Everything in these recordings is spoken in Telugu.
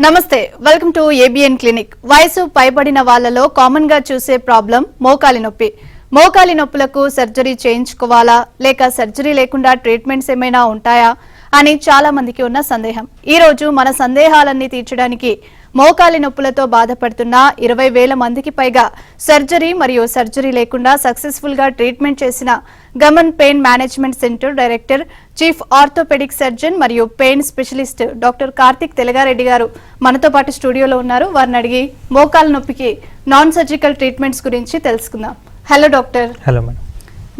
నమస్తే, వెల్కమ్ టు ఏబిఎన్ క్లినిక్. వయసు పైబడిన వాళ్ళలో కామన్ గా చూసే ప్రాబ్లం మోకాలి నొప్పి. మోకాలి నొప్పులకు సర్జరీ చేయించుకోవాలా లేక సర్జరీ లేకుండా ట్రీట్మెంట్స్ ఏమైనా ఉంటాయా అని చాలా మందికి ఉన్న సందేహం. ఈ రోజు మన సందేహాలన్నీ తీర్చడానికి మోకాలి నొప్పులతో బాధపడుతున్న 20,000 మందికి పైగా సర్జరీ మరియు సర్జరీ లేకుండా సక్సెస్ఫుల్ గా ట్రీట్మెంట్ చేసిన Gaman pain management centre director, chief orthopaedic surgeon మరియు pain specialist doctor Karthik Telagareddy garu మనతో పాటు స్టూడియోలో ఉన్నారు. వారిని అడిగి మోకాలి నొప్పికి నాన్ సర్జికల్ ట్రీట్మెంట్స్ గురించి తెలుసుకుందాం. Hello doctor. Hello madam.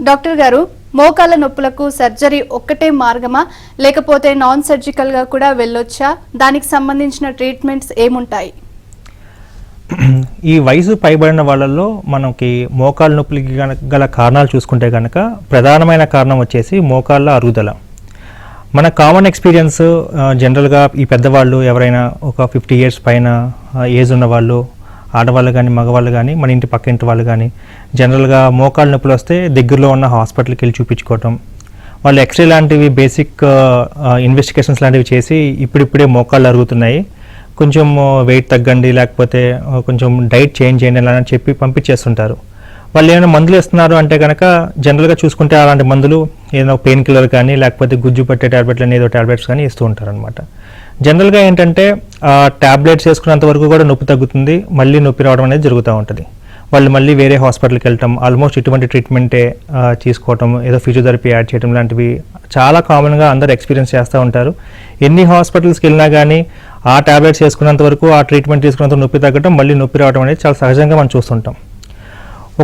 Doctor గారు, మోకాళ్ళ నొప్పులకు సర్జరీ ఒక్కటే మార్గమా లేకపోతే నాన్ సర్జికల్ గా కూడా వెళ్ళొచ్చా? దానికి సంబంధించిన ట్రీట్మెంట్స్ ఏముంటాయి? ఈ వయసు పైబడిన వాళ్ళల్లో మనకి మోకాళ్ళ నొప్పులకి గల కారణాలు చూసుకుంటే కనుక ప్రధానమైన కారణం వచ్చేసి మోకాళ్ళ అరుగుదల. మన కామన్ ఎక్స్పీరియన్స్ జనరల్గా ఈ పెద్దవాళ్ళు ఎవరైనా ఒక 50 years పైన ఏజ్ ఉన్న వాళ్ళు, ఆడవాళ్ళు కానీ మగవాళ్ళు కానీ మన ఇంటి పక్క ఇంటి వాళ్ళు కానీ జనరల్గా మోకాళ్ళ నొప్పులు వస్తే దగ్గరలో ఉన్న హాస్పిటల్కి వెళ్ళి చూపించుకోవటం, వాళ్ళు ఎక్స్రే లాంటివి బేసిక్ ఇన్వెస్టిగేషన్స్ లాంటివి చేసి ఇప్పుడిప్పుడే మోకాళ్ళు అరుగుతున్నాయి, కొంచెం వెయిట్ తగ్గండి లేకపోతే కొంచెం డైట్ చేంజ్ చేయండి అలా అని చెప్పి పంపించేస్తుంటారు. వాళ్ళు ఏమైనా మందులు ఇస్తున్నారు అంటే కనుక జనరల్గా చూసుకుంటే అలాంటి మందులు ఏదైనా పెయిన్ కిల్లర్ కానీ లేకపోతే గుజ్జు పట్టే ట్యాబ్లెట్లు అని ఏదో ట్యాబ్లెట్స్ కానీ ఇస్తూ ఉంటారు అనమాట. జనరల్గా ఏంటంటే ట్యాబ్లెట్స్ వేసుకున్నంత వరకు కూడా నొప్పి తగ్గుతుంది, మళ్ళీ నొప్పి రావడం అనేది జరుగుతూ ఉంటుంది. వాళ్ళు మళ్ళీ వేరే హాస్పిటల్కి వెళ్ళటం, ఆల్మోస్ట్ ఇటువంటి ట్రీట్మెంటే తీసుకోవటం, ఏదో ఫిజియోథెరపీ యాడ్ చేయడం లాంటివి చాలా కామన్గా అందరు ఎక్స్పీరియన్స్ చేస్తూ ఉంటారు. ఎన్ని హాస్పిటల్స్కి వెళ్ళినా కానీ ఆ ట్యాబ్లెట్స్ వేసుకున్నంత వరకు, ఆ ట్రీట్మెంట్ తీసుకున్నంత నొప్పి తగ్గడం, మళ్ళీ నొప్పి రావడం అనేది చాలా సహజంగా మనం చూస్తుంటాం.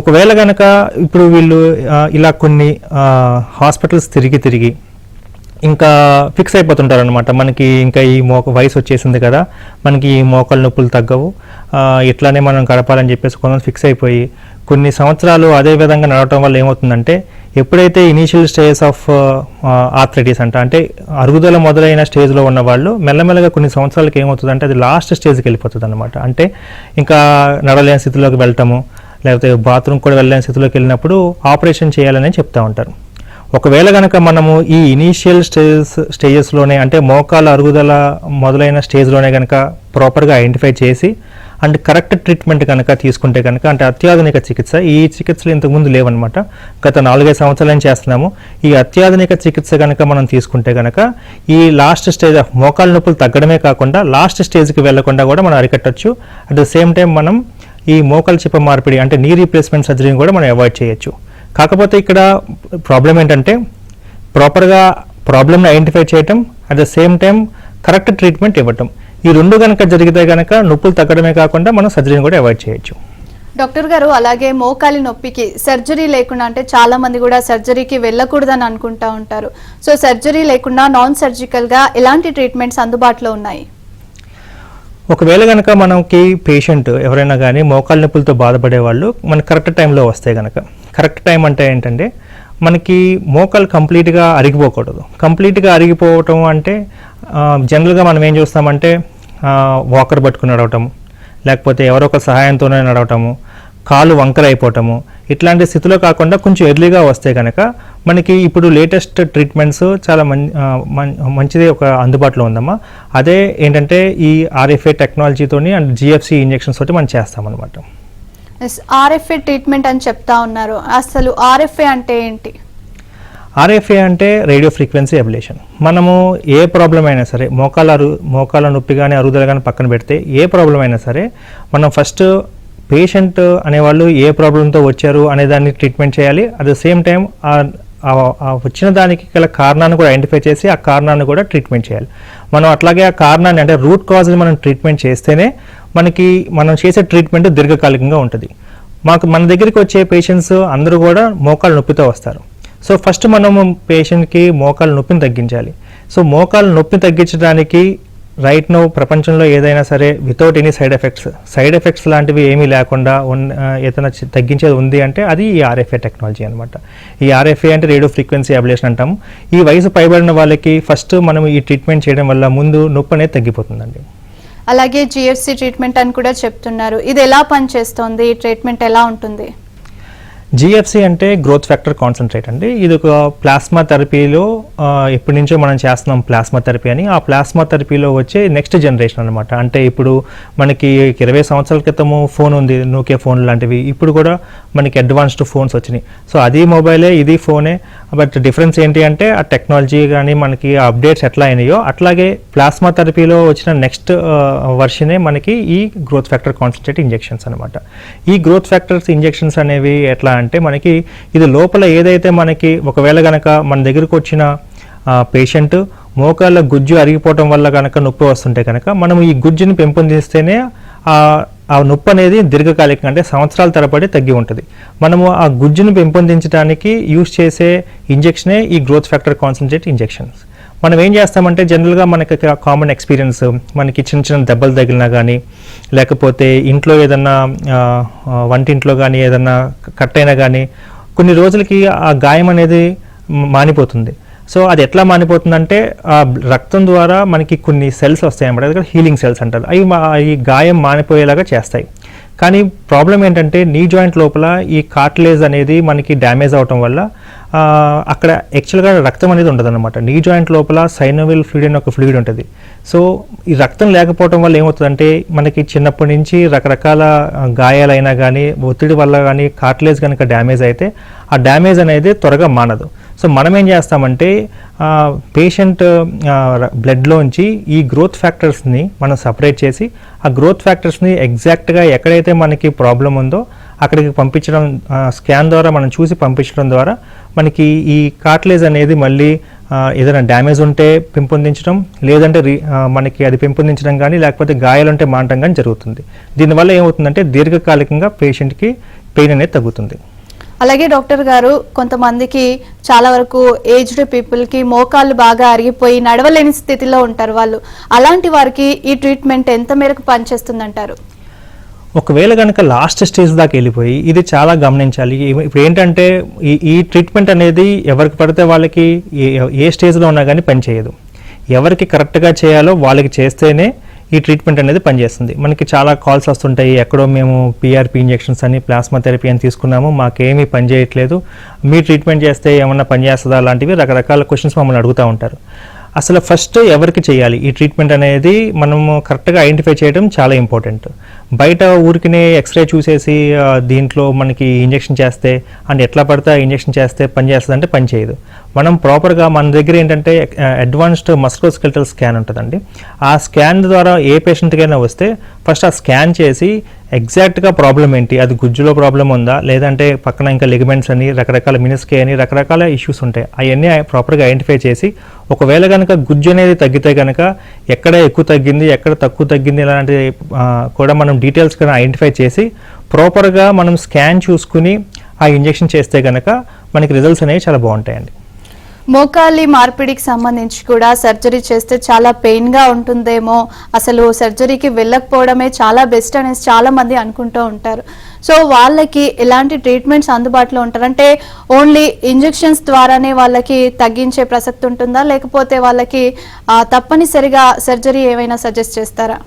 ఒకవేళ కనుక ఇప్పుడు వీళ్ళు ఇలా కొన్ని హాస్పిటల్స్ తిరిగి ఇంకా ఫిక్స్ అయిపోతుంటారు అనమాట. మనకి ఇంకా ఈ వయసు వచ్చేసింది కదా, మనకి ఈ మోకాళ్ళ నొప్పులు తగ్గవు, ఇట్లానే మనం గడపాలని చెప్పేసి కొంతమంది ఫిక్స్ అయిపోయి కొన్ని సంవత్సరాలు అదే విధంగా నడవటం వల్ల ఏమవుతుందంటే ఎప్పుడైతే ఇనీషియల్ స్టేజ్ ఆఫ్ ఆర్థరైటిస్ అంటే అరుగుదల మొదలైన స్టేజ్లో ఉన్న వాళ్ళు మెల్లమెల్లగా కొన్ని సంవత్సరాలకి ఏమవుతుందంటే అది లాస్ట్ స్టేజ్కి వెళ్ళిపోతుంది అనమాట. అంటే ఇంకా నడలేని స్థితిలోకి వెళ్ళటము, లేకపోతే బాత్రూమ్ కూడా వెళ్ళలేని స్థితిలోకి వెళ్ళినప్పుడు ఆపరేషన్ చేయాలని చెప్తూ ఉంటారు. ఒకవేళ కనుక మనము ఈ ఇనీషియల్ స్టేజెస్లోనే అంటే మోకాళ్ళ అరుగుదల మొదలైన స్టేజ్లోనే కనుక ప్రాపర్గా ఐడెంటిఫై చేసి అండ్ కరెక్ట్ ట్రీట్మెంట్ కనుక తీసుకుంటే కనుక అంటే అత్యాధునిక చికిత్స, ఈ చికిత్సలు ఇంతకుముందు లేవన్నమాట, గత 4-5 సంవత్సరాలు చేస్తున్నాము. ఈ అత్యాధునిక చికిత్స కనుక మనం తీసుకుంటే కనుక ఈ లాస్ట్ స్టేజ్ ఆఫ్ మోకాళ్ళ నొప్పులు తగ్గడమే కాకుండా లాస్ట్ స్టేజ్కి వెళ్లకుండా కూడా మనం అరికట్టచ్చు. అట్ ద సేమ్ టైం మనం ఈ మోకాళ్ళ చిప్ప మార్పిడి అంటే నీ రీప్లేస్మెంట్ సర్జరీని కూడా మనం అవాయిడ్ చేయొచ్చు. కాకపోతే ఇక్కడ ప్రాబ్లం ఏంటంటే ప్రాపర్గా ప్రాబ్లమ్ని ఐడెంటిఫై చేయటం, at the same time correct treatment ఇవ్వటం, ఈ రెండు కనుక జరిగితే కనుక నొప్పులు తగ్గడమే కాకుండా మనం సర్జరీని కూడా అవాయిడ్ చేయొచ్చు. డాక్టర్ గారు, అలాగే మోకాలి నొప్పికి సర్జరీ లేకుండా అంటే చాలా మంది కూడా సర్జరీకి వెళ్ళకూడదని అనుకుంటా ఉంటారు. సో సర్జరీ లేకుండా నాన్ సర్జికల్గా ఎలాంటి ట్రీట్మెంట్స్ అందుబాటులో ఉన్నాయి? ఒకవేళ కనుక మనకి పేషెంట్ ఎవరైనా కానీ మోకాళ్ళ నొప్పులతో బాధపడే వాళ్ళు మనకి కరెక్ట్ టైంలో వస్తే కనుక, కరెక్ట్ టైం అంటే ఏంటంటే మనకి మోకాలు కంప్లీట్గా అరిగిపోకూడదు. కంప్లీట్గా అరిగిపోవటం అంటే జనరల్గా మనం ఏం చూస్తామంటే వాకర్ పట్టుకుని నడవటము, లేకపోతే ఎవరో ఒక సహాయంతోనే నడవటము, కాలు వంకర అయిపోవటము, ఇట్లాంటి స్థితిలో కాకుండా కొంచెం ఎర్లీగా వస్తే కనుక మనకి ఇప్పుడు లేటెస్ట్ ట్రీట్మెంట్స్ చాలా మంచిది ఒక అందుబాటులో ఉందమ్మా. అదే ఏంటంటే ఈ ఆర్ఎఫ్ఏ టెక్నాలజీతోని అండ్ జిఎఫ్సి ఇంజెక్షన్స్ తోటి మనం చేస్తామన్నమాట. ఆర్ఎఫ్ఏ ట్రీట్మెంట్ అని చెప్తా ఉన్నారు, అసలు ఆర్ఎఫ్ఏ అంటే ఏంటి? ఆర్ఎఫ్ఏ అంటే రేడియో ఫ్రీక్వెన్సీ అబ్లేషన్. మనము ఏ ప్రాబ్లం అయినా సరే, మోకాళ్ళ నొప్పి కానీ అరుగుదల కానీ పక్కన పెడితే ఏ ప్రాబ్లం అయినా సరే మనం ఫస్ట్ పేషెంట్ అనేవాళ్ళు ఏ ప్రాబ్లంతో వచ్చారు అనే దాన్ని ట్రీట్మెంట్ చేయాలి. అట్ ద సేమ్ టైం వచ్చిన దానికి గల కారణాన్ని కూడా ఐడెంటిఫై చేసి ఆ కారణాన్ని కూడా ట్రీట్మెంట్ చేయాలి. మనం అట్లాగే ఆ కారణాన్ని అంటే రూట్ కాజ్ని మనం ట్రీట్మెంట్ చేస్తేనే మనకి మనం చేసే ట్రీట్మెంట్ దీర్ఘకాలికంగా ఉంటుంది. మన దగ్గరికి వచ్చే పేషెంట్స్ అందరూ కూడా మోకాళ్ళ నొప్పితో వస్తారు. సో ఫస్ట్ మనము పేషెంట్కి మోకాళ్ళ నొప్పిని తగ్గించాలి. సో మోకాళ్ళ నొప్పిని తగ్గించడానికి రైట్ నో ప్రపంచంలో ఏదైనా సరే వితౌట్ ఎనీ సైడ్ ఎఫెక్ట్స్ లాంటివి ఏమీ లేకుండా ఏదైనా తగ్గించేది ఉంది అంటే అది ఈ ఆర్ఎఫ్ఏ టెక్నాలజీ అనమాట. ఈ ఆర్ఎఫ్ఏ అంటే రేడియో ఫ్రీక్వెన్సీ అబ్లేషన్ అంటాము. ఈ వయసు పైబడిన వాళ్ళకి ఫస్ట్ మనం ఈ ట్రీట్మెంట్ చేయడం వల్ల ముందు నొప్పి అనేది తగ్గిపోతుందండి. అలాగే జిఎఫ్సి ట్రీట్మెంట్ అని కూడా చెప్తున్నారు, ఇది ఎలా పనిచేస్తుంది? ఈ ట్రీట్మెంట్ ఎలా ఉంటుంది? జిఎఫ్సి అంటే గ్రోత్ ఫ్యాక్టర్ కాన్సన్ట్రేట్ అండి. ఇది ఒక ప్లాస్మా థెరపీలో ఎప్పటి నుంచో మనం చేస్తున్నాం ప్లాస్మా థెరపీ అని. ఆ ప్లాస్మా థెరపీలో వచ్చే నెక్స్ట్ జనరేషన్ అనమాట. అంటే ఇప్పుడు మనకి 20 సంవత్సరాల క్రితము ఫోన్ ఉంది, నోకియా ఫోన్ లాంటివి. ఇప్పుడు కూడా మనకి అడ్వాన్స్డ్ ఫోన్స్ వచ్చినాయి. సో అది మొబైలే, ఇది ఫోనే. బట్ డిఫరెన్స్ ఏంటి అంటే ఆ టెక్నాలజీ కానీ మనకి అప్డేట్స్ ఎట్లా అయినాయో అట్లాగే ప్లాస్మా థెరపీలో వచ్చిన నెక్స్ట్ వర్షనే మనకి ఈ గ్రోత్ ఫ్యాక్టర్ కాన్సన్ట్రేట్ ఇంజెక్షన్స్ అనమాట. ఈ గ్రోత్ ఫ్యాక్టర్స్ ఇంజెక్షన్స్ అనేవి ఎట్లా అంటే మనకి ఇది లోపల ఏదైతే మనకి ఒకవేళ గనక మన దగ్గరకు వచ్చిన పేషెంట్ మోకాళ్ళ గుజ్జు అరిగిపోవటం వల్ల కనుక నొప్పి వస్తుంటే కనుక మనం ఈ గుజ్జుని పెంపొందిస్తేనే ఆ నొప్పి అనేది దీర్ఘకాలికంగా అంటే సంవత్సరాల తరబడి తగ్గి ఉంటుంది. మనము ఆ గుజ్జును పెంపొందించడానికి యూస్ చేసే ఇంజెక్షనే ఈ గ్రోత్ ఫ్యాక్టర్ కాన్సన్ట్రేట్ ఇంజెక్షన్స్. మనం ఏం చేస్తామంటే జనరల్గా మనకి కామన్ ఎక్స్పీరియన్స్, మనకి చిన్న చిన్న దెబ్బలు తగిలినా కానీ లేకపోతే ఇంట్లో ఏదన్నా వంటింట్లో కానీ ఏదన్నా కట్ అయినా కానీ కొన్ని రోజులకి ఆ గాయం అనేది మానిపోతుంది. సో అది ఎట్లా మానిపోతుందంటే ఆ రక్తం ద్వారా మనకి కొన్ని సెల్స్ వస్తాయి అన్నమాట, అది హీలింగ్ సెల్స్ అంటారు. అవి గాయం మానిపోయేలాగా చేస్తాయి. కానీ ప్రాబ్లం ఏంటంటే నీ జాయింట్ లోపల ఈ కార్టిలేజ్ అనేది మనకి డ్యామేజ్ అవటం వల్ల అక్కడ యాక్చువల్గా రక్తం అనేది ఉండదు అనమాట. నీ జాయింట్ లోపల సైనోవిల్ ఫ్లూయిడ్ అనే ఒక ఫ్లూయిడ్ ఉంటుంది. సో ఈ రక్తం లేకపోవడం వల్ల ఏమవుతుందంటే మనకి చిన్నప్పటి నుంచి రకరకాల గాయాలైనా కానీ ఒత్తిడి వల్ల కానీ కార్టిలేజ్ కనుక డ్యామేజ్ అయితే ఆ డ్యామేజ్ అనేది త్వరగా మానదు. సో మనం ఏం చేస్తామంటే పేషెంట్ బ్లడ్లోంచి ఈ గ్రోత్ ఫ్యాక్టర్స్ని మనం సపరేట్ చేసి ఆ గ్రోత్ ఫ్యాక్టర్స్ని ఎగ్జాక్ట్గా ఎక్కడైతే మనకి ప్రాబ్లం ఉందో అక్కడికి పంపించడం, స్కాన్ ద్వారా మనం చూసి పంపించడం ద్వారా మనకి ఈ కార్టిలేజ్ అనేది మళ్ళీ ఏదైనా డ్యామేజ్ ఉంటే పెంపొందించడం, లేదంటే మనకి అది పెంపొందించడం కానీ లేకపోతే గాయాలుంటే మానటం కానీ జరుగుతుంది. దీనివల్ల ఏమవుతుందంటే దీర్ఘకాలికంగా పేషెంట్కి పెయిన్ అనేది తగ్గుతుంది. అలాగే డాక్టర్ గారు, కొంతమందికి చాలా వరకు ఏజ్డ్ పీపుల్కి మోకాళ్ళు బాగా అరిగిపోయి నడవలేని స్థితిలో ఉంటారు వాళ్ళు. అలాంటి వారికి ఈ ట్రీట్మెంట్ ఎంత మేరకు పనిచేస్తుందంటారు? ఒకవేళ కనుక లాస్ట్ స్టేజ్ దాకా వెళ్ళిపోయి ఇది చాలా గమనించాలి. ఇప్పుడు ఏంటంటే ఈ ట్రీట్మెంట్ అనేది ఎవరికి పడితే వాళ్ళకి ఏ స్టేజ్లో ఉన్నా కానీ పనిచేయదు. ఎవరికి కరెక్ట్గా చేయాలో వాళ్ళకి చేస్తేనే ఈ ట్రీట్మెంట్ అనేది పనిచేస్తుంది. మనకి చాలా కాల్స్ వస్తుంటాయి, ఎక్కడో మేము పిఆర్పి ఇంజెక్షన్స్ అని ప్లాస్మా థెరపీ అని తీసుకున్నాము, మాకేమీ పని చేయట్లేదు, మీ ట్రీట్మెంట్ చేస్తే ఏమన్నా పని చేస్తుందా, అలాంటివి రకరకాల క్వశ్చన్స్ మమ్మల్ని అడుగుతూ ఉంటారు. అసలు ఫస్ట్ ఎవరికి చేయాలి ఈ ట్రీట్మెంట్ అనేది మనము కరెక్ట్గా ఐడెంటిఫై చేయడం చాలా ఇంపార్టెంట్. బయట ఊరికినే ఎక్స్రే చూసేసి దీంట్లో మనకి ఇంజెక్షన్ చేస్తే అండ్ ఎట్లా పడితే ఇంజెక్షన్ చేస్తే పని చేస్తుంది అంటే పని చేయదు. మనం ప్రాపర్గా మన దగ్గర ఏంటంటే అడ్వాన్స్డ్ మస్కులోస్కెలిటల్ స్కాన్ ఉంటుందండి. ఆ స్కాన్ ద్వారా ఏ పేషెంట్కైనా వస్తే ఫస్ట్ ఆ స్కాన్ చేసి ఎగ్జాక్ట్గా ప్రాబ్లం ఏంటి, అది గుజ్జులో ప్రాబ్లం ఉందా లేదంటే పక్కన ఇంకా లిగమెంట్స్ అని రకరకాల మినిస్కే అని రకరకాల ఇష్యూస్ ఉంటాయి, అవన్నీ ప్రాపర్గా ఐడెంటిఫై చేసి ఒకవేళ కనుక గుజ్జు అనేది తగ్గితే కనుక ఎక్కడ ఎక్కువ తగ్గింది ఎక్కడ తక్కువ తగ్గింది ఇలాంటి కూడా మనం డీటెయిల్స్ కనుక ఐడెంటిఫై చేసి ప్రాపర్గా మనం స్కాన్ చూసుకుని ఆ ఇంజెక్షన్ చేస్తే కనుక మనకి రిజల్ట్స్ అనేవి చాలా బాగుంటాయండి. మోకాలి మార్పిడికి సంబంధించి కూడా సర్జరీ చేస్తే చాలా పెయిన్గా ఉంటుందేమో, అసలు సర్జరీకి వెళ్ళకపోవడమే చాలా బెస్ట్ అనేసి చాలా మంది అనుకుంటూ ఉంటారు. సో వాళ్ళకి ఎలాంటి ట్రీట్మెంట్స్ అందుబాటులో ఉంటారు? అంటే ఓన్లీ ఇంజెక్షన్స్ ద్వారానే వాళ్ళకి తగ్గించే ప్రసక్తి ఉంటుందా, లేకపోతే వాళ్ళకి తప్పనిసరిగా సర్జరీ ఏమైనా సజెస్ట్ చేస్తారా?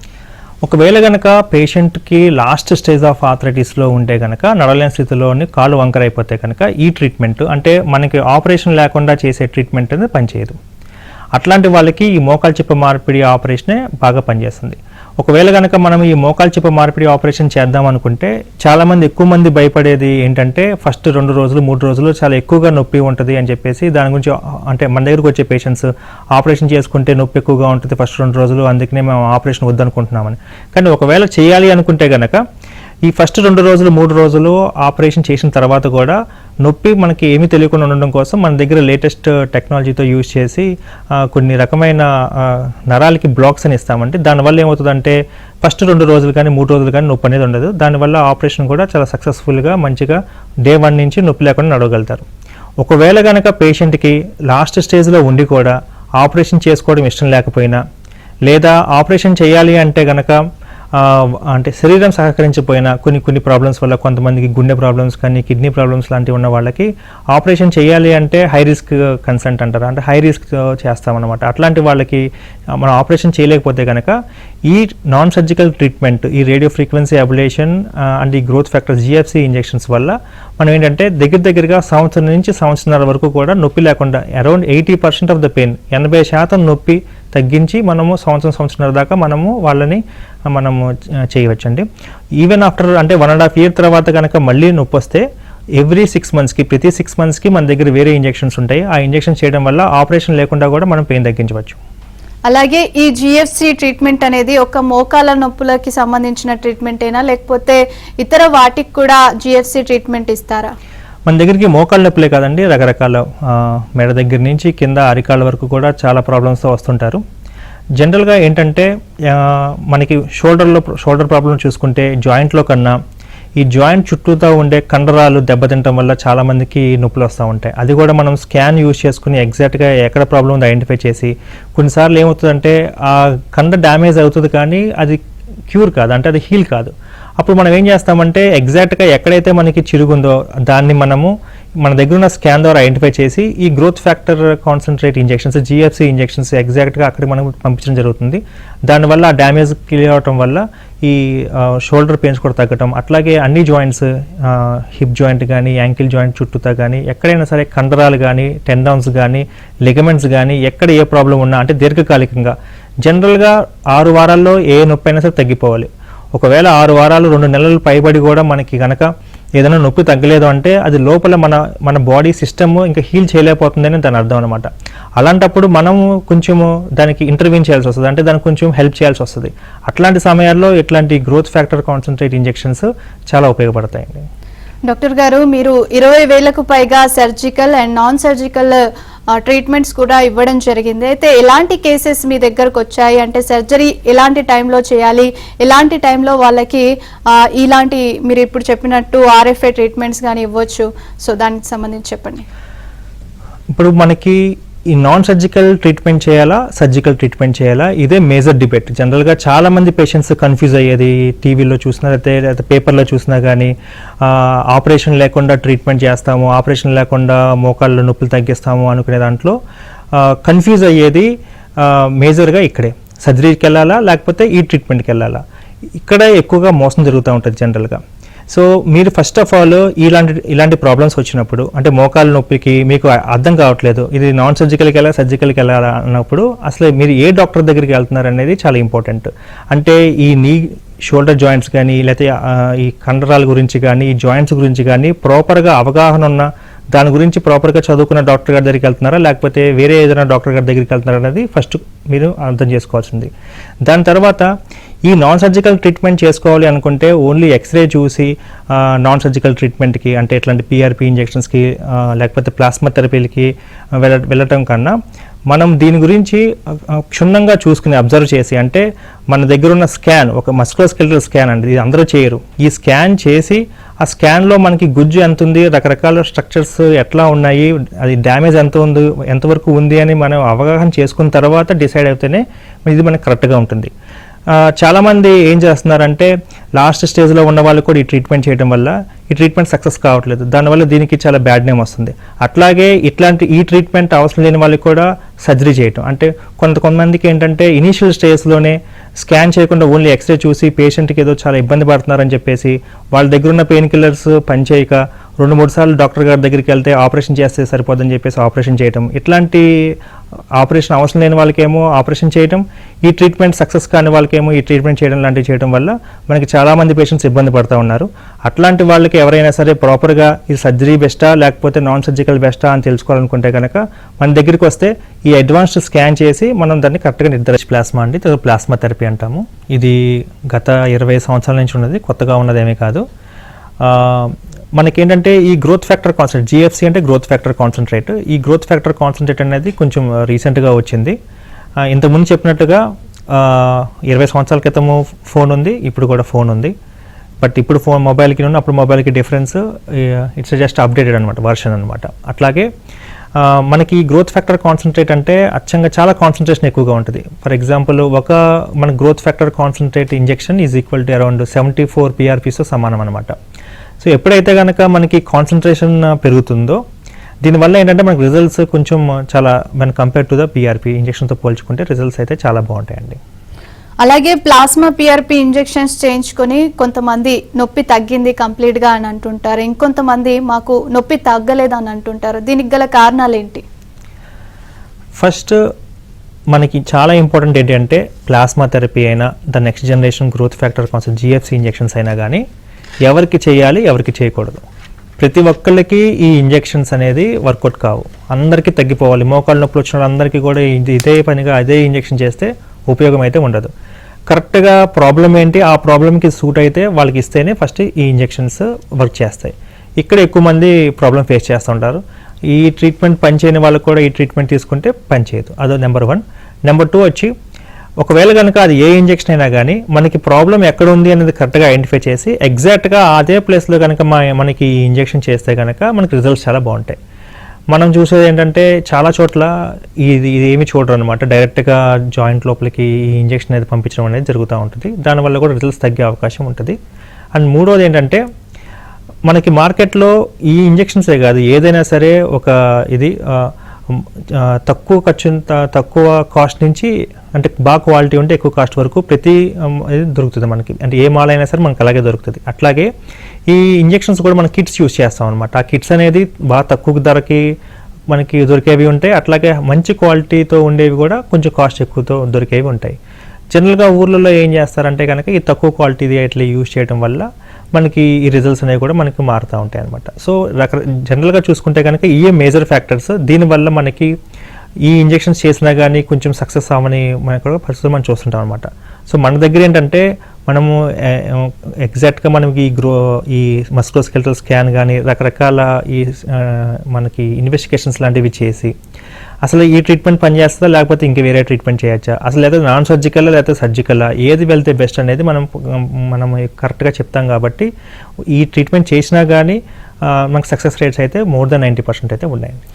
ఒకవేళ కనుక పేషెంట్కి లాస్ట్ స్టేజ్ ఆఫ్ ఆర్థరైటిస్లో ఉంటే కనుక నడవలేని స్థితిలోని కాళ్ళు వంకర అయిపోతే కనుక ఈ ట్రీట్మెంట్ అంటే మనకి ఆపరేషన్ లేకుండా చేసే ట్రీట్మెంట్ అనేది పనిచేయదు. అట్లాంటి వాళ్ళకి ఈ మోకాలు చిప్ప మార్పిడి ఆపరేషనే బాగా పనిచేస్తుంది. ఒకవేళ కనుక మనం ఈ మోకాలు చిప్ప మార్పిడి ఆపరేషన్ చేద్దాం అనుకుంటే చాలామంది ఎక్కువ మంది భయపడేది ఏంటంటే ఫస్ట్ 2 రోజులు 3 రోజులు చాలా ఎక్కువగా నొప్పి ఉంటుంది అని చెప్పేసి దాని గురించి అంటే మన దగ్గరకు వచ్చే పేషెంట్స్ ఆపరేషన్ చేసుకుంటే నొప్పి ఎక్కువగా ఉంటుంది ఫస్ట్ 2 రోజులు, అందుకనే మేము ఆపరేషన్ వద్దనుకుంటున్నామని. కానీ ఒకవేళ చేయాలి అనుకుంటే కనుక ఈ ఫస్ట్ 2 రోజులు 3 రోజులు ఆపరేషన్ చేసిన తర్వాత కూడా నొప్పి మనకి ఏమీ తెలియకుండా ఉండడం కోసం మన దగ్గర లేటెస్ట్ టెక్నాలజీతో యూజ్ చేసి కొన్ని రకమైన నరాలకి బ్లాక్స్ అని ఇస్తామంటే దానివల్ల ఏమవుతుందంటే ఫస్ట్ 2 రోజులు కానీ 3 రోజులు కానీ నొప్పి అనేది ఉండదు. దానివల్ల ఆపరేషన్ కూడా చాలా సక్సెస్ఫుల్గా మంచిగా డే 1 నుంచి నొప్పి లేకుండా నడవగలుగుతారు. ఒకవేళ కనుక పేషెంట్కి లాస్ట్ స్టేజ్లో ఉండి కూడా ఆపరేషన్ చేసుకోవడం ఇష్టం లేకపోయినా లేదా ఆపరేషన్ చేయాలి అంటే కనుక అంటే శరీరం సహకరించిపోయిన కొన్ని ప్రాబ్లమ్స్ వల్ల కొంతమందికి గుండె ప్రాబ్లమ్స్ కానీ కిడ్నీ ప్రాబ్లమ్స్ లాంటివి ఉన్న వాళ్ళకి ఆపరేషన్ చేయాలి అంటే హై రిస్క్ కన్సెంట్ అంటారు, అంటే హై రిస్క్ చేస్తామన్నమాట. అట్లాంటి వాళ్ళకి మనం ఆపరేషన్ చేయలేకపోతే కనుక ఈ నాన్ సర్జికల్ ట్రీట్మెంట్, ఈ రేడియో ఫ్రీక్వెన్సీ అబులేషన్ అండ్ ఈ గ్రోత్ ఫ్యాక్టర్ జిఎఫ్సి ఇంజెక్షన్స్ వల్ల మనం ఏంటంటే దగ్గరగా సంవత్సరం నుంచి సంవత్సరాల వరకు కూడా నొప్పి లేకుండా అరౌండ్ 80% ఆఫ్ ద పెయిన్, 80% నొప్పి తగ్గించి మనము సంవత్సరం దాకా మనము వాళ్ళని చేయవచ్చండి. ఈవెన్ ఆఫ్టర్ అంటే 1.5 year తర్వాత కనుక మళ్ళీ నొప్పి వస్తే ఎవ్రీ 6 monthsకి, ప్రతి 6 monthsకి మన దగ్గర వేరే ఇంజెక్షన్స్ ఉంటాయి. ఆ ఇంజెక్షన్ చేయడం వల్ల ఆపరేషన్ లేకుండా కూడా మనం పెయిన్ తగ్గించవచ్చు. అలాగే ఈ జిఎఫ్సి ట్రీట్మెంట్ అనేది ఒక మోకాల నొప్పులకి సంబంధించిన ట్రీట్మెంటేనా, లేకపోతే ఇతర వాటికి కూడా జిఎఫ్సి ట్రీట్మెంట్ ఇస్తారా? మన దగ్గరికి మోకాళ్ళ నొప్పులే కాదండి, రకరకాల మెడ దగ్గర నుంచి కింద అరికాళ్ళ వరకు కూడా చాలా ప్రాబ్లమ్స్తో వస్తుంటారు. జనరల్గా ఏంటంటే మనకి షోల్డర్ ప్రాబ్లం చూసుకుంటే జాయింట్లో కన్నా ఈ జాయింట్ చుట్టూతో ఉండే కండరాలు దెబ్బతింటం వల్ల చాలామందికి నొప్పులు వస్తూ ఉంటాయి. అది కూడా మనం స్కాన్ యూజ్ చేసుకుని ఎగ్జాక్ట్గా ఎక్కడ ప్రాబ్లం ఉందో ఐడెంటిఫై చేసి, కొన్నిసార్లు ఏమవుతుందంటే ఆ కండ డ్యామేజ్ అవుతుంది కానీ అది క్యూర్ కాదు, అంటే అది హీల్ కాదు. అప్పుడు మనం ఏం చేస్తామంటే ఎగ్జాక్ట్గా ఎక్కడైతే మనకి చిరుగుందో దాన్ని మనము మన దగ్గర ఉన్న స్కాన్ ద్వారా ఐడెంటిఫై చేసి ఈ growth factor concentrate injections, GFC injections ఎగ్జాక్ట్గా అక్కడికి మనం పంపించడం జరుగుతుంది. దానివల్ల ఆ డ్యామేజ్ క్లియర్ అవటం వల్ల ఈ షోల్డర్ పెయిన్స్ కూడా తగ్గటం, అట్లాగే అన్ని జాయింట్స్, హిప్ జాయింట్ కానీ యాంకిల్ జాయింట్ చుట్టూతా కానీ ఎక్కడైనా సరే కండరాలు కానీ టెండాన్స్ కానీ లిగమెంట్స్ కానీ ఎక్కడ ఏ ప్రాబ్లం ఉన్నా, అంటే దీర్ఘకాలికంగా జనరల్గా 6 వారాల్లో ఏ నొప్పి అయినా సరే తగ్గిపోవాలి. ఒకవేళ 6 వారాలు 2 నెలలు పైబడి కూడా మనకి కనుక ఏదైనా నొప్పి తగ్గలేదు అంటే అది లోపల మన బాడీ సిస్టమ్ ఇంకా హీల్ చేయలేకపోతుందని దాని అర్థం అనమాట. అలాంటప్పుడు మనము కొంచెము దానికి ఇంటర్వ్యూన్ చేయాల్సి వస్తుంది, అంటే దానికి కొంచెం హెల్ప్ చేయాల్సి వస్తుంది. అట్లాంటి సమయాల్లో ఇట్లాంటి గ్రోత్ ఫ్యాక్టర్ కాన్సన్ట్రేట్ ఇంజెక్షన్స్ చాలా ఉపయోగపడతాయండి. డాక్టర్ గారు, మీరు 20,000కు పైగా surgical and non surgical treatments కూడా ఇవ్వడం జరిగింది. అయితే ఎలాంటి కేసెస్ మీ దగ్గరకు వచ్చాయి, అంటే సర్జరీ ఎలాంటి టైంలో చేయాలి, ఎలాంటి టైంలో వాళ్ళకి ఇలాంటి మీరు ఇప్పుడు చెప్పినట్టు ఆర్ఎఫ్ఐ ట్రీట్మెంట్స్ కానీ ఇవ్వచ్చు, సో దానికి సంబంధించి చెప్పండి. ఇప్పుడు మనకి ఈ నాన్ సర్జికల్ ట్రీట్మెంట్ చేయాలా, సర్జికల్ ట్రీట్మెంట్ చేయాలా, ఇదే మేజర్ డిబేట్. జనరల్గా చాలామంది పేషెంట్స్ కన్ఫ్యూజ్ అయ్యేది, టీవీలో చూసినా లేకపోతే పేపర్లో చూసినా కానీ ఆపరేషన్ లేకుండా ట్రీట్మెంట్ చేస్తాము, ఆపరేషన్ లేకుండా మోకాళ్ళ నొప్పులు తగ్గిస్తాము అనుకునే దాంట్లో కన్ఫ్యూజ్ అయ్యేది మేజర్గా ఇక్కడే. సర్జరీకి వెళ్ళాలా లేకపోతే ఈ ట్రీట్మెంట్కి వెళ్ళాలా, ఇక్కడే ఎక్కువగా మోసం జరుగుతూ ఉంటుంది జనరల్గా. సో మీరు ఫస్ట్ ఆఫ్ ఆల్ ఇలాంటి ప్రాబ్లమ్స్ వచ్చినప్పుడు, అంటే మోకాళ్ళ నొప్పికి మీకు అర్థం కావట్లేదు ఇది నాన్ సర్జికల్కి వెళ్ళాలి సర్జికల్కి వెళ్ళాలి అన్నప్పుడు అసలు మీరు ఏ డాక్టర్ దగ్గరికి వెళ్తున్నారు అనేది చాలా ఇంపార్టెంట్. అంటే ఈ నీ షోల్డర్ జాయింట్స్ కానీ లేకపోతే ఈ కండరాల గురించి కానీ ఈ జాయింట్స్ గురించి కానీ ప్రాపర్గా అవగాహన ఉన్న, దాని గురించి ప్రాపర్గా చదువుకున్న డాక్టర్ గారి దగ్గరికి వెళ్తున్నారా లేకపోతే వేరే ఏదైనా డాక్టర్ గారి దగ్గరికి వెళ్తున్నారా అనేది ఫస్ట్ మీరు అర్థం చేసుకోవాల్సింది. దాని తర్వాత ఈ నాన్ సర్జికల్ ట్రీట్మెంట్ చేసుకోవాలి అనుకుంటే ఓన్లీ ఎక్స్రే చూసి నాన్ సర్జికల్ ట్రీట్మెంట్కి, అంటే ఇట్లాంటి పిఆర్పి ఇంజెక్షన్స్కి లేకపోతే ప్లాస్మా థెరపీలకి వెళ్ళటం కన్నా మనం దీని గురించి క్షుణ్ణంగా చూసుకుని అబ్జర్వ్ చేసి, అంటే మన దగ్గర ఉన్న స్కాన్, ఒక మస్కులోస్కెలిటల్ స్కాన్ అండి, ఇది అందరూ చేయరు. ఈ స్కాన్ చేసి ఆ స్కాన్లో మనకి గుజ్జు ఎంత ఉంది, రకరకాల స్ట్రక్చర్స్ ఎట్లా ఉన్నాయి, అది డ్యామేజ్ ఎంతవరకు ఉంది అని మనం అవగాహన చేసుకున్న తర్వాత డిసైడ్ అయితేనే ఇది మనకి కరెక్ట్గా ఉంటుంది. చాలామంది ఏం చేస్తున్నారంటే లాస్ట్ స్టేజ్లో ఉన్న వాళ్ళు కూడా ఈ ట్రీట్మెంట్ చేయడం వల్ల ఈ ట్రీట్మెంట్ సక్సెస్ కావట్లేదు, దానివల్ల దీనికి చాలా బ్యాడ్ నేమ్ వస్తుంది. అట్లాగే ఈ ట్రీట్మెంట్ అవసరం లేని వాళ్ళకి కూడా సర్జరీ చేయటం, అంటే కొంతమందికి ఏంటంటే ఇనీషియల్ స్టేజ్లోనే స్కాన్ చేయకుండా ఓన్లీ ఎక్స్రే చూసి పేషెంట్కి ఏదో చాలా ఇబ్బంది పడుతున్నారని చెప్పేసి వాళ్ళ దగ్గర ఉన్న పెయిన్ కిల్లర్స్ పనిచేయక 2-3 సార్లు డాక్టర్ గారి దగ్గరికి వెళ్తే ఆపరేషన్ చేస్తే సరిపోదని చెప్పేసి ఆపరేషన్ చేయటం, ఇట్లాంటి ఆపరేషన్ అవసరం లేని వాళ్ళకేమో ఆపరేషన్ చేయటం, ఈ ట్రీట్మెంట్ సక్సెస్ కాని వాళ్ళకేమో ఈ ట్రీట్మెంట్ చేయడం లాంటివి చేయడం వల్ల మనకి చాలామంది పేషెంట్స్ ఇబ్బంది పడుతూ ఉన్నారు. అట్లాంటి వాళ్ళకి ఎవరైనా సరే ప్రాపర్గా ఇది సర్జరీ బెస్టా లేకపోతే నాన్ సర్జికల్ బెస్టా అని తెలుసుకోవాలనుకుంటే కనుక మన దగ్గరికి వస్తే ఈ అడ్వాన్స్డ్ స్కాన్ చేసి మనం దాన్ని కరెక్ట్గా నిర్ధారించి ప్లాస్మా అండి, ప్లాస్మా థెరపీ అంటాము. ఇది గత 20 సంవత్సరాల నుంచి ఉన్నది, కొత్తగా ఉన్నదేమీ కాదు. మనకేంటంటే ఈ గ్రోత్ ఫ్యాక్టర్ కాన్సన్ట్రేట్, జిఎఫ్సి అంటే గ్రోత్ ఫ్యాక్టర్ కాన్సన్ట్రేట్, ఈ గ్రోత్ ఫ్యాక్టర్ కాన్సన్ట్రేట్ అనేది కొంచెం రీసెంట్గా వచ్చింది. ఇంతకుముందు చెప్పినట్టుగా 20 సంవత్సరాల క్రితము ఫోన్ ఉంది, ఇప్పుడు కూడా ఫోన్ ఉంది. బట్ ఇప్పుడు మొబైల్కి అప్పుడు మొబైల్కి డిఫరెన్స్, ఇట్స్ జస్ట్ అప్డేటెడ్ అనమాట, వర్షన్ అనమాట. అట్లాగే మనకి గ్రోత్ ఫ్యాక్టర్ కాన్సన్ట్రేట్ అంటే అచ్చంగా చాలా కాన్సన్ట్రేషన్ ఎక్కువగా ఉంటుంది. ఫర్ ఎగ్జాంపుల్ మన growth factor concentrate injection is equal to around 74 PRPతో సమానం అనమాట. సో ఎప్పుడైతే కనుక మనకి కాన్సన్ట్రేషన్ పెరుగుతుందో దీనివల్ల ఏంటంటే మనకి రిజల్ట్స్ కొంచెం చాలా మన కంపేర్ టు ద PRP ఇంజెక్షన్తో పోల్చుకుంటే రిజల్ట్స్ అయితే చాలా బాగుంటాయండి. అలాగే ప్లాస్మా PRP ఇంజెక్షన్స్ చేయించుకొని కొంతమంది నొప్పి తగ్గింది కంప్లీట్గా అని అంటుంటారు, ఇంకొంతమంది మాకు నొప్పి తగ్గలేదు అని అంటుంటారు. దీనికి గల కారణాలు ఏంటి? ఫస్ట్ మనకి చాలా ఇంపార్టెంట్ ఏంటంటే ప్లాస్మా థెరపీ అయినా the next generation growth factor concept GFC injections అయినా కానీ ఎవరికి చేయాలి ఎవరికి చేయకూడదు. ప్రతి ఒక్కళ్ళకి ఈ ఇంజెక్షన్స్ అనేది వర్కౌట్ కావు, అందరికీ తగ్గిపోవాలి. మోకాళ్ళ నొప్పులు వచ్చిన అందరికీ కూడా ఇదే పనిగా అదే ఇంజెక్షన్ చేస్తే ఉపయోగం అయితే ఉండదు. కరెక్ట్గా ప్రాబ్లం ఏంటి, ఆ ప్రాబ్లంకి సూట్ అయితే వాళ్ళకి ఇస్తేనే ఫస్ట్ ఈ ఇంజెక్షన్స్ వర్క్ చేస్తాయి. ఇక్కడ ఎక్కువ మంది ప్రాబ్లం ఫేస్ చేస్తూ ఉంటారు. ఈ ట్రీట్మెంట్ పనిచేయని వాళ్ళకి కూడా ఈ ట్రీట్మెంట్ తీసుకుంటే పనిచేయదు. అదో నెంబర్ 1. నెంబర్ 2 వచ్చి ఒకవేళ కనుక అది ఏ ఇంజెక్షన్ అయినా కానీ మనకి ప్రాబ్లం ఎక్కడ ఉంది అనేది కరెక్ట్గా ఐడెంటిఫై చేసి ఎగ్జాక్ట్గా అదే ప్లేస్లో కనుక మనకి ఈ ఇంజెక్షన్ చేస్తే కనుక మనకి రిజల్ట్స్ చాలా బాగుంటాయి. మనం చూసేది ఏంటంటే చాలా చోట్ల ఇది ఏమి చూడరు అనమాట, డైరెక్ట్గా జాయింట్ లోపలికి ఈ ఇంజెక్షన్ అనేది పంపించడం అనేది జరుగుతూ ఉంటుంది. దానివల్ల కూడా రిజల్ట్స్ తగ్గే అవకాశం ఉంటుంది. అండ్ మూడోది ఏంటంటే మనకి మార్కెట్లో ఈ ఇంజెక్షన్సే కాదు ఏదైనా సరే ఒక ఇది తక్కువ ఖర్చు తక్కువ కాస్ట్ నుంచి అంటే బాగా క్వాలిటీ ఉంటే ఎక్కువ కాస్ట్ వరకు ప్రతి ఇది దొరుకుతుంది మనకి. అంటే ఏ మాల్ అయినా సరే మనకి అలాగే దొరుకుతుంది. అట్లాగే ఈ ఇంజెక్షన్స్ కూడా మనం కిట్స్ యూస్ చేస్తాం అనమాట. ఆ కిట్స్ అనేది బాగా తక్కువ ధరకి మనకి దొరికేవి ఉంటాయి, అట్లాగే మంచి క్వాలిటీతో ఉండేవి కూడా కొంచెం కాస్ట్ ఎక్కువతో దొరికేవి ఉంటాయి. జనరల్గా ఊర్లలో ఏం చేస్తారంటే కనుక ఈ తక్కువ క్వాలిటీది ఇట్లా యూజ్ చేయడం వల్ల మనకి ఈ రిజల్ట్స్ అనేవి కూడా మనకి మారుతూ ఉంటాయి అనమాట. సో జనరల్గా చూసుకుంటే కనుక ఇవే మేజర్ ఫ్యాక్టర్స్. దీనివల్ల మనకి ఈ ఇంజెక్షన్స్ చేసినా కానీ కొంచెం సక్సెస్ అవ్వని మనకు కూడా పరిస్థితులు మనం చూస్తుంటాం అనమాట. సో మన దగ్గర ఏంటంటే మనము ఎగ్జాక్ట్గా మనకి ఈ మస్కులోస్కెలిటల్ స్కాన్ కానీ రకరకాల ఈ మనకి ఇన్వెస్టిగేషన్స్ లాంటివి చేసి అసలు ఈ ట్రీట్మెంట్ పనిచేస్తుందా లేకపోతే ఇంక వేరే ట్రీట్మెంట్ చేయొచ్చా, అసలు లేదా నాన్ సర్జికల్ లేకపోతే సర్జికలా, ఏది వెళ్తే బెస్ట్ అనేది మనం కరెక్ట్గా చెప్తాం. కాబట్టి ఈ ట్రీట్మెంట్ చేసినా కానీ మనకు సక్సెస్ రేట్స్ అయితే మోర్ దెన్ 90% అయితే ఉన్నాయండి.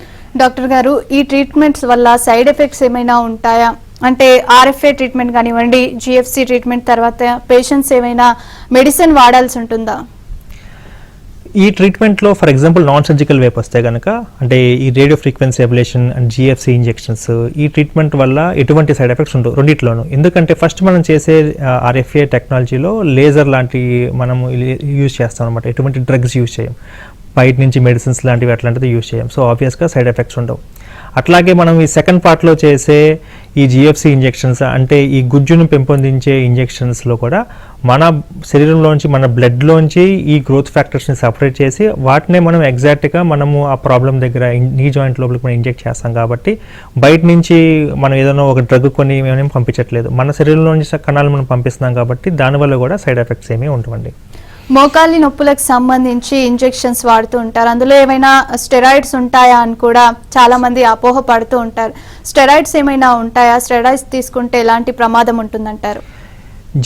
డాక్టర్ గారు, ఈ ట్రీట్మెంట్స్ వల్ల సైడ్ ఎఫెక్ట్స్ ఏమైనా ఉంటాయా? అంటే RFA ట్రీట్మెంట్ కానివ్వండి, GFC ట్రీట్మెంట్ తర్వాత పేషెంట్స్ ఏమైనా మెడిసిన్ వాడాల్సి ఉంటుందా? ఈ ట్రీట్మెంట్లో ఫర్ ఎగ్జాంపుల్ నాన్ సర్జికల్ వైపు వస్తే కనుక అంటే ఈ radio frequency ablation and GFC injections ఈ ట్రీట్మెంట్ వల్ల ఎటువంటి సైడ్ ఎఫెక్ట్స్ ఉండవు రెండిట్లోనూ. ఎందుకంటే ఫస్ట్ మనం చేసే RFA టెక్నాలజీలో లేజర్ లాంటి మనము యూజ్ చేస్తాం అనమాట. ఎటువంటి డ్రగ్స్ యూజ్ చేయం, బయట నుంచి మెడిసిన్స్ లాంటివి అట్లాంటిది యూజ్ చేయం. సో ఆబ్వియస్గా సైడ్ ఎఫెక్ట్స్ ఉండవు. అట్లాగే మనం ఈ సెకండ్ పార్ట్లో చేసే ఈ GFC ఇంజెక్షన్స్ అంటే ఈ గుజ్జును పెంపొందించే ఇంజెక్షన్స్లో కూడా మన శరీరంలోంచి మన బ్లడ్లోంచి ఈ గ్రోత్ ఫ్యాక్టర్స్ని సపరేట్ చేసి వాటినే మనం ఎగ్జాక్ట్గా మనము ఆ ప్రాబ్లం దగ్గర నీ జాయింట్ లోపలికి మనం ఇంజెక్ట్ చేస్తాం. కాబట్టి బయట నుంచి మనం ఏదైనా ఒక డ్రగ్ కొని మేమేం పంపించట్లేదు, మన శరీరంలోంచి కణాలు మనం పంపిస్తున్నాం. కాబట్టి దానివల్ల కూడా సైడ్ ఎఫెక్ట్స్ ఏమీ ఉండవండి. మోకాలి నొప్పులకు సంబంధించి ఇంజెక్షన్స్ వాడుతూ ఉంటారు, అందులో ఏమైనా స్టెరాయిడ్స్ ఉంటాయా అని కూడా చాలా మంది అపోహ పడుతూ ఉంటారు. స్టెరాయిడ్స్ ఏమైనా ఉంటాయా? స్టెరాయిడ్స్ తీసుకుంటే ఎలాంటి ప్రమాదం ఉంటుందంటారు?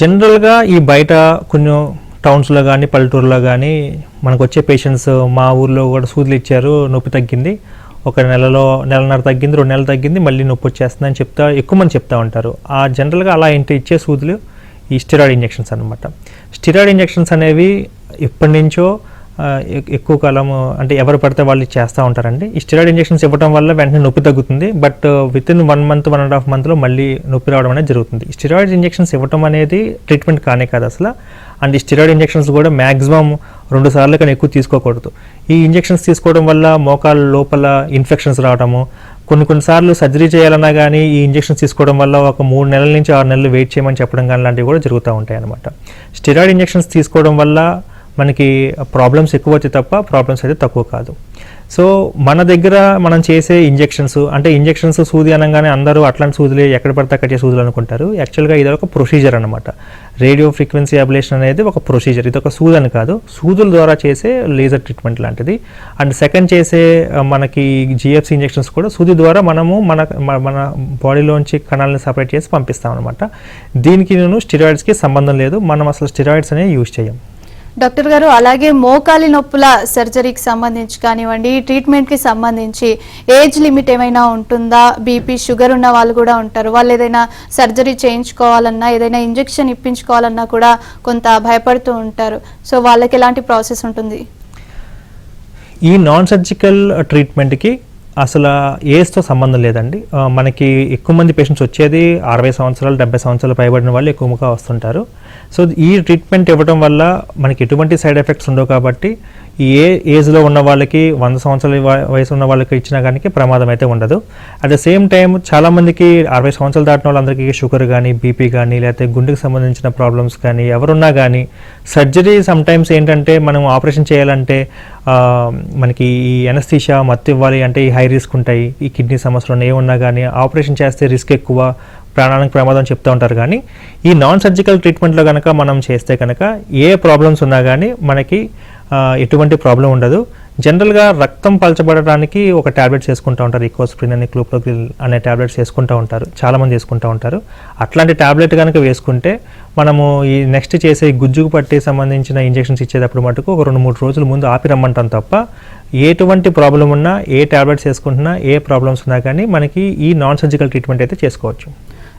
జనరల్గా ఈ బయట కొన్ని టౌన్స్లో కానీ పల్లెటూరులో కానీ మనకు వచ్చే పేషెంట్స్ మా ఊర్లో కూడా సూదులు ఇచ్చారు, నొప్పి తగ్గింది, ఒక నెలన్నర తగ్గింది, 2 నెలలు తగ్గింది, మళ్ళీ నొప్పి వచ్చేస్తుందని ఎక్కువ మంది చెప్తూ ఉంటారు. ఆ జనరల్గా అలా ఇచ్చే సూదులు ఈ స్టెరాయిడ్ ఇంజెక్షన్స్ అనమాట. స్టెరాయిడ్ ఇంజెక్షన్స్ అనేవి ఎప్పటి నుంచో ఎక్కువ కాలం అంటే ఎవరు పడితే వాళ్ళు చేస్తూ ఉంటారండి. ఈ స్టెరాయిడ్ ఇంజెక్షన్స్ ఇవ్వడం వల్ల వెంటనే నొప్పి తగ్గుతుంది, బట్ వితిన్ 1 మంత్ 1.5 మంత్లో మళ్ళీ నొప్పి రావడం అనేది జరుగుతుంది. ఈ స్టెరాయిడ్ ఇంజెక్షన్స్ ఇవ్వడం అనేది ట్రీట్మెంట్ కానే కాదు అసలు. అండ్ ఈ స్టెరాయిడ్ ఇంజెక్షన్స్ కూడా మ్యాక్సిమం 2 సార్లు కన్నా ఎక్కువ తీసుకోకూడదు. ఈ ఇంజెక్షన్స్ తీసుకోవడం వల్ల మోకాళ్ళ లోపల ఇన్ఫెక్షన్స్ రావడము, కొన్నిసార్లు సర్జరీ చేయాలన్నా కానీ ఈ ఇంజెక్షన్స్ తీసుకోవడం వల్ల ఒక 3 నెలల నుంచి 6 నెలలు వెయిట్ చేయమని చెప్పడం కానీ లాంటివి కూడా జరుగుతూ ఉంటాయి అన్నమాట. స్టెరాయిడ్ ఇంజెక్షన్స్ తీసుకోవడం వల్ల మనకి ప్రాబ్లమ్స్ ఎక్కువ వచ్చి తప్ప ప్రాబ్లమ్స్ అయితే తక్కువ కాదు. సో మన దగ్గర మనం చేసే ఇంజెక్షన్స్ అంటే ఇంజెక్షన్స్ సూది అనగానే అందరూ అట్లాంటి సూదులు ఎక్కడ పడితే అక్కడ సూదులు అనుకుంటారు. యాక్చువల్గా ఇది ఒక ప్రొసీజర్ అనమాట. రేడియో ఫ్రీక్వెన్సీ అబ్లేషన్ అనేది ఒక ప్రొసీజర్, ఇది ఒక సూది అని కాదు, సూదుల ద్వారా చేసే లేజర్ ట్రీట్మెంట్ లాంటిది. అండ్ సెకండ్ చేసే మనకి GFC ఇంజెక్షన్స్ కూడా సూది ద్వారా మనము మన బాడీలోంచి కణాలను సపరేట్ చేసి పంపిస్తాం అనమాట. దీనికి స్టెరాయిడ్స్కి సంబంధం లేదు, మనం అసలు స్టెరాయిడ్స్ అనేవి యూజ్ చేయం. డాక్టర్ గారు, అలాగే మోకాలి నొప్పుల సర్జరీకి సంబంధించి కానివ్వండి, ట్రీట్మెంట్కి సంబంధించి ఏజ్ లిమిట్ ఏమైనా ఉంటుందా? బీపీ, షుగర్ ఉన్న వాళ్ళు కూడా ఉంటారు. వాళ్ళు ఏదైనా సర్జరీ చేయించుకోవాలన్నా, ఏదైనా ఇంజెక్షన్ ఇప్పించుకోవాలన్నా కూడా కొంత భయపడుతూ ఉంటారు. సో వాళ్ళకి ఎలాంటి ప్రాసెస్ ఉంటుంది? ఈ నాన్ సర్జికల్ ట్రీట్మెంట్కి అసలు ఏజ్తో సంబంధం లేదండి. మనకి ఎక్కువ మంది పేషెంట్స్ వచ్చేది 60 సంవత్సరాలు 70 సంవత్సరాలు పైబడిన వాళ్ళు ఎక్కువగా వస్తుంటారు. సో ఈ ట్రీట్మెంట్ ఇవ్వడం వల్ల మనకి ఎటువంటి సైడ్ ఎఫెక్ట్స్ ఉండవు కాబట్టి ఏ ఏజ్లో ఉన్న వాళ్ళకి 100 సంవత్సరాల వయసు ఉన్న వాళ్ళకి ఇచ్చినా కానీ ప్రమాదం అయితే ఉండదు. అట్ ద సేమ్ టైం చాలామందికి 60 సంవత్సరాలు దాటిన వాళ్ళందరికీ షుగర్ కానీ, బీపీ కానీ, లేకపోతే గుండెకి సంబంధించిన ప్రాబ్లమ్స్ కానీ ఎవరున్నా కానీ సర్జరీ సమ్టైమ్స్ ఏంటంటే మనం ఆపరేషన్ చేయాలంటే మనకి ఈ ఎనస్థీషియా మత్తు ఇవ్వాలి అంటే ఈ హై రిస్క్ ఉంటాయి. ఈ కిడ్నీ సమస్యలు ఏమున్నా కానీ ఆపరేషన్ చేస్తే రిస్క్ ఎక్కువ, ప్రాణానికి ప్రమాదం చెప్తూ ఉంటారు. కానీ ఈ నాన్ సర్జికల్ ట్రీట్మెంట్లో కనుక మనం చేస్తే కనుక ఏ ప్రాబ్లమ్స్ ఉన్నా కానీ మనకి ఎటువంటి ప్రాబ్లం ఉండదు. జనరల్గా రక్తం పలచబడడానికి ఒక ట్యాబ్లెట్స్ వేసుకుంటూ ఉంటారు, ఈకోస్ప్రిన్ అని, క్లోప్రోగ్రిల్ అనే ట్యాబ్లెట్స్ వేసుకుంటూ ఉంటారు, చాలామంది వేసుకుంటూ ఉంటారు. అట్లాంటి ట్యాబ్లెట్ కనుక వేసుకుంటే మనము ఈ నెక్స్ట్ చేసే గుజ్జుకు పట్టి సంబంధించిన ఇంజెక్షన్స్ ఇచ్చేటప్పుడు మటుకు ఒక 2-3 రోజుల ముందు ఆపి రమ్మంటాం తప్ప ఎటువంటి ప్రాబ్లం ఉన్నా, ఏ ట్యాబ్లెట్స్ వేసుకుంటున్నా, ఏ ప్రాబ్లమ్స్ ఉన్నా కానీ మనకి ఈ నాన్ సర్జికల్ ట్రీట్మెంట్ అయితే చేసుకోవచ్చు.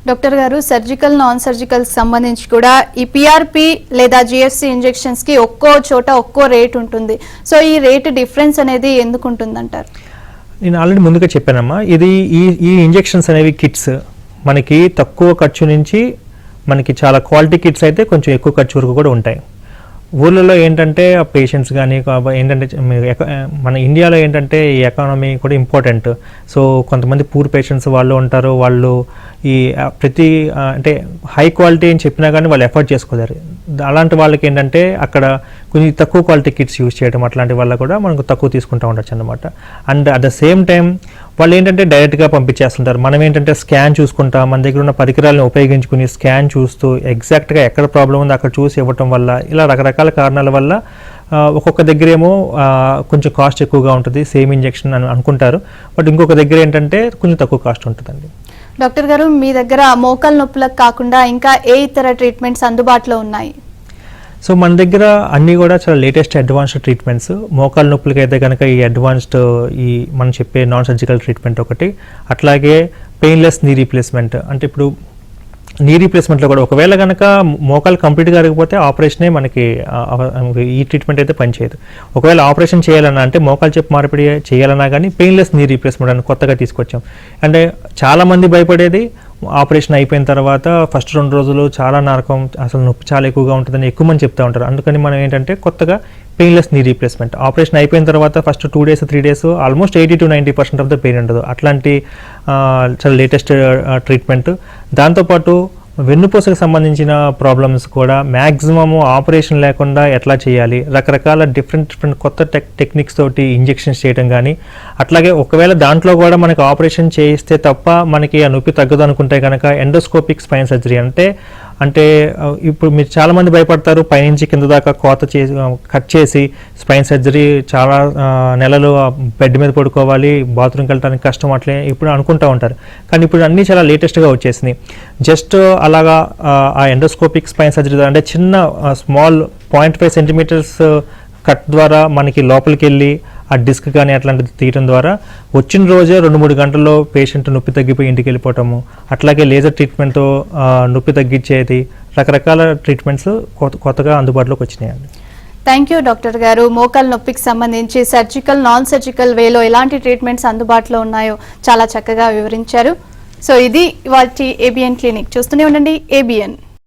డాక్టర్ గారు, సర్జికల్, నాన్ సర్జికల్ సంబంధించి కూడా ఈ పిఆర్పి లేదా జిఎఫ్సి ఇంజెక్షన్స్ కి ఒక్కో చోట ఒక్కో రేట్ ఉంటుంది. సో ఈ రేట్ డిఫరెన్స్ అనేది ఎందుకు ఉంటుందంటారు? నేను ఆల్రెడీ ముందుగా చెప్పానమ్మా, ఇది ఈ ఇంజెక్షన్స్ అనేవి కిట్స్ మనకి తక్కువ ఖర్చు నుంచి మనకి చాలా క్వాలిటీ కిట్స్ అయితే కొంచెం ఎక్కువ ఖర్చు వరకు కూడా ఉంటాయి. ఊళ్ళలో ఏంటంటే పేషెంట్స్ కానీ ఏంటంటే మన ఇండియాలో ఏంటంటే ఈ ఎకానమీ కూడా ఇంపార్టెంట్. సో కొంతమంది పూర్ పేషెంట్స్ వాళ్ళు ఉంటారు, వాళ్ళు ఈ ప్రతి అంటే హై క్వాలిటీ అని చెప్పినా కానీ వాళ్ళు ఎఫర్ట్ చేసుకోలేరు. అలాంటి వాళ్ళకి ఏంటంటే అక్కడ కొంచెం తక్కువ క్వాలిటీ కిట్స్ యూజ్ చేయడం అట్లాంటి వల్ల కూడా మనకు తక్కువ తీసుకుంటూ ఉండొచ్చు అనమాట. And at the same time వాళ్ళు ఏంటంటే డైరెక్ట్గా పంపించేస్తుంటారు. మనం ఏంటంటే స్కాన్ చూసుకుంటాం, మన దగ్గర ఉన్న పరికరాలను ఉపయోగించుకుని స్కాన్ చూస్తూ ఎగ్జాక్ట్గా ఎక్కడ ప్రాబ్లం ఉందో అక్కడ చూసి ఇవ్వటం వల్ల ఇలా రకరకాల కారణాల వల్ల ఒక్కొక్క దగ్గర ఏమో కొంచెం కాస్ట్ ఎక్కువగా ఉంటుంది, సేమ్ ఇంజెక్షన్ అని అనుకుంటారు. బట్ ఇంకొక దగ్గర ఏంటంటే కొంచెం తక్కువ కాస్ట్ ఉంటుందండి. డాక్టర్ గారు, మీ దగ్గర మోకాలు నొప్పులకు కాకుండా ఇంకా ఏ ఇతర ట్రీట్మెంట్స్ అందుబాటులో ఉన్నాయి? సో మన దగ్గర అన్నీ కూడా చాలా లేటెస్ట్ అడ్వాన్స్డ్ ట్రీట్మెంట్స్. మోకాలు నొప్పులకి అయితే కనుక ఈ అడ్వాన్స్డ్ ఈ మనం చెప్పే నాన్ సర్జికల్ ట్రీట్మెంట్ ఒకటి, అట్లాగే పెయిన్లెస్ నీ రీప్లేస్మెంట్. అంటే ఇప్పుడు నీ రీప్లేస్మెంట్లో కూడా ఒకవేళ కనుక మోకాలు కంప్లీట్గా అరగకపోతే ఆపరేషనే మనకి ఈ ట్రీట్మెంట్ అయితే పనిచేయదు. ఒకవేళ ఆపరేషన్ చేయాలన్నా అంటే మోకాలు చెప్పు మార్పిడి చేయాలన్నా కానీ పెయిన్లెస్ నీ రీప్లేస్మెంట్ అని కొత్తగా తీసుకొచ్చాం. అంటే చాలామంది భయపడేది ఆపరేషన్ అయిపోయిన తర్వాత ఫస్ట్ 2 రోజులు చాలా నరకం, అసలు నొప్పి చాలా ఎక్కువగా ఉంటుందని ఎక్కువ మంది చెప్తూ ఉంటారు. అందుకని మనం ఏంటంటే కొత్తగా పెయిన్లెస్ నీ రీప్లేస్మెంట్, ఆపరేషన్ అయిపోయిన తర్వాత first 2 days 3 days almost 80-90% of the pain ఉండదు. అట్లాంటి చాలా లేటెస్ట్ ట్రీట్మెంట్. దాంతోపాటు వెన్నుపూసకు సంబంధించిన ప్రాబ్లమ్స్ కూడా మ్యాక్సిమము ఆపరేషన్ లేకుండా ఎట్లా చేయాలి, రకరకాల డిఫరెంట్ కొత్త టెక్నిక్స్ తోటి ఇంజెక్షన్స్ చేయడం కానీ, అట్లాగే ఒకవేళ దాంట్లో కూడా మనకి ఆపరేషన్ చేయిస్తే తప్ప మనకి ఆ నొప్పి తగ్గదు అనుకుంటే కనుక ఎండోస్కోపిక్ స్పైన్ సర్జరీ అంటే ఇప్పుడు మీరు చాలామంది భయపడతారు, పైనుంచి కింద దాకా కట్ చేసి స్పైన్ సర్జరీ చాలా నెలలు బెడ్ మీద పడుకోవాలి, బాత్రూమ్కి వెళ్ళడానికి కష్టం అట్లే ఇప్పుడు అనుకుంటూ ఉంటారు. కానీ ఇప్పుడు అన్నీ చాలా లేటెస్ట్గా వచ్చేసినాయి. జస్ట్ అలాగా ఆ ఎండోస్కోపిక్ స్పైన్ సర్జరీ అంటే చిన్న స్మాల్ 0.5 centimeters కట్ ద్వారా మనకి లోపలికి వెళ్ళి ఆ డిస్క్ కానీ అట్లాంటిది తీయడం ద్వారా వచ్చిన రోజే 2-3 గంటల్లో పేషెంట్ నొప్పి తగ్గిపోయి ఇంటికి వెళ్ళిపోవటము, అట్లాగే లేజర్ ట్రీట్మెంట్తో నొప్పి తగ్గించేది, రకరకాల ట్రీట్మెంట్స్ కొత్తగా అందుబాటులోకి వచ్చినాయండి. థ్యాంక్ యూ డాక్టర్ గారు. మోకాలు నొప్పికి సంబంధించి సర్జికల్, నాన్ సర్జికల్ వేలో ఎలాంటి ట్రీట్మెంట్స్ అందుబాటులో ఉన్నాయో చాలా చక్కగా వివరించారు. సో ఇది ఇవాల్టి ఏబిఎన్ క్లినిక్. చూస్తూనే ఉండండి ఏబిఎన్.